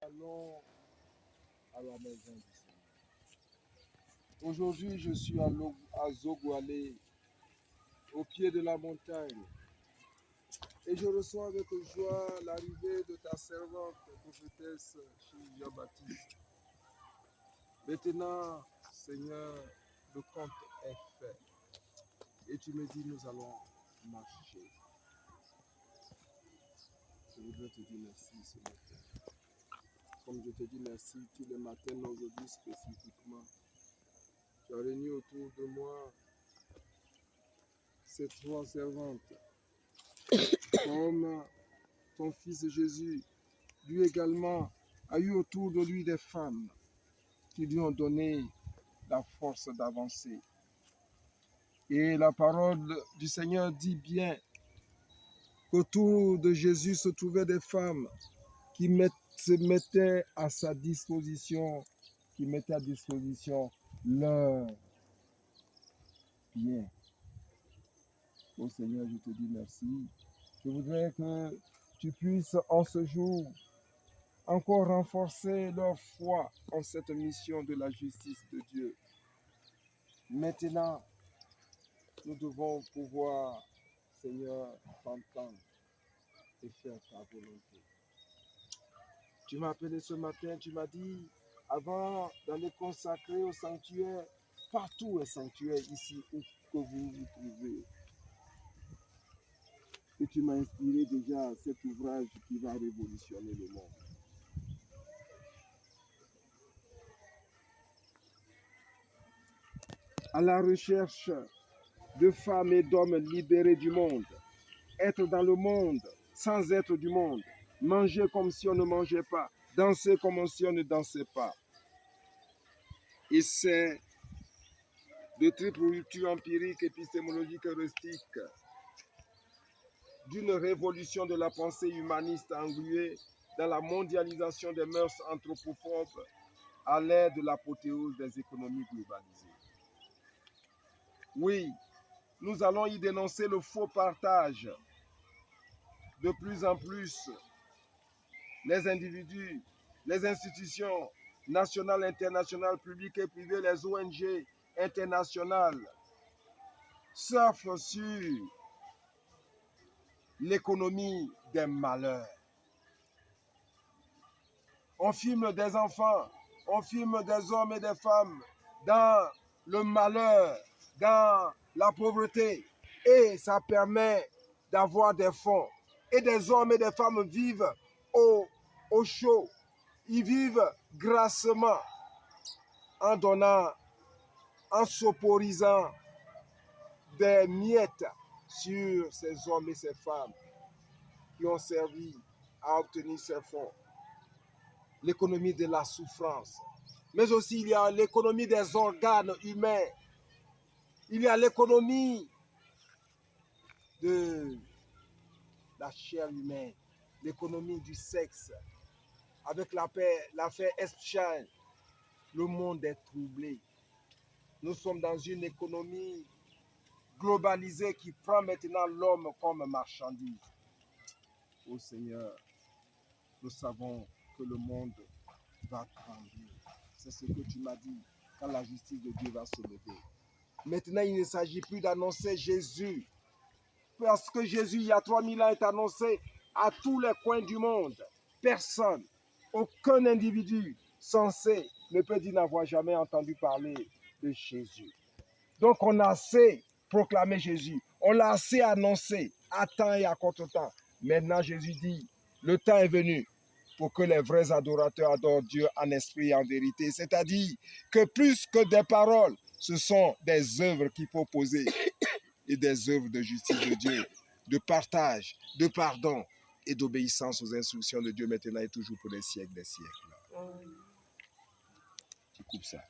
Allons à la maison du Seigneur. Aujourd'hui, je suis à Zogoualé, au pied de la montagne, et je reçois avec joie l'arrivée de ta servante, prophétesse Jean-Baptiste. Maintenant, Seigneur, le compte est fait, et tu me dis, nous allons marcher. Je voudrais te dire merci ce matin. Comme je te dis merci tous les matins, mais aujourd'hui spécifiquement. Tu as réuni autour de moi ces trois servantes, comme ton fils Jésus, lui également, a eu autour de lui des femmes qui lui ont donné la force d'avancer. Et la parole du Seigneur dit bien qu'autour de Jésus se trouvaient des femmes qui se mettaient à sa disposition, qui mettaient à disposition leur bien. Oh Seigneur, je te dis merci. Je voudrais que tu puisses en ce jour encore renforcer leur foi en cette mission de la justice de Dieu. Maintenant, nous devons pouvoir, Seigneur, t'entendre et faire ta volonté. Tu m'as appelé ce matin, tu m'as dit, avant d'aller consacrer au sanctuaire, partout est sanctuaire ici où que vous vous trouvez. Et tu m'as inspiré déjà cet ouvrage qui va révolutionner le monde. À la recherche de femmes et d'hommes libérés du monde, être dans le monde sans être du monde, manger comme si on ne mangeait pas, danser comme si on ne dansait pas. Et c'est de triple rupture empirique, épistémologique et heuristique d'une révolution de la pensée humaniste engluée dans la mondialisation des mœurs anthropophobes à l'aide de l'apothéose des économies globalisées. Oui, nous allons y dénoncer le faux partage. De plus en plus, les individus, les institutions nationales, internationales, publiques et privées, les ONG internationales surfent sur l'économie des malheurs. On filme des enfants, on filme des hommes et des femmes dans le malheur, dans la pauvreté, et ça permet d'avoir des fonds. Et des hommes et des femmes vivent au chaud. Ils vivent grassement en donnant, en soporisant des miettes sur ces hommes et ces femmes qui ont servi à obtenir ces fonds. L'économie de la souffrance. Mais aussi, il y a l'économie des organes humains. Il y a l'économie de la chair humaine, l'économie du sexe. Avec l'affaire Epstein, le monde est troublé. Nous sommes dans une économie globalisée qui prend maintenant l'homme comme marchandise. Oh Seigneur, nous savons que le monde va trembler. C'est ce que tu m'as dit quand la justice de Dieu va se lever. Maintenant, il ne s'agit plus d'annoncer Jésus. Parce que Jésus, il y a 3000 ans, est annoncé à tous les coins du monde. Personne, aucun individu censé ne peut dire n'avoir jamais entendu parler de Jésus. Donc, on a assez proclamé Jésus. On l'a assez annoncé à temps et à contre-temps. Maintenant, Jésus dit, le temps est venu pour que les vrais adorateurs adorent Dieu en esprit et en vérité. C'est-à-dire que plus que des paroles, ce sont des œuvres qu'il faut poser et des œuvres de justice de Dieu, de partage, de pardon et d'obéissance aux instructions de Dieu maintenant et toujours pour les siècles des siècles. Tu coupes ça.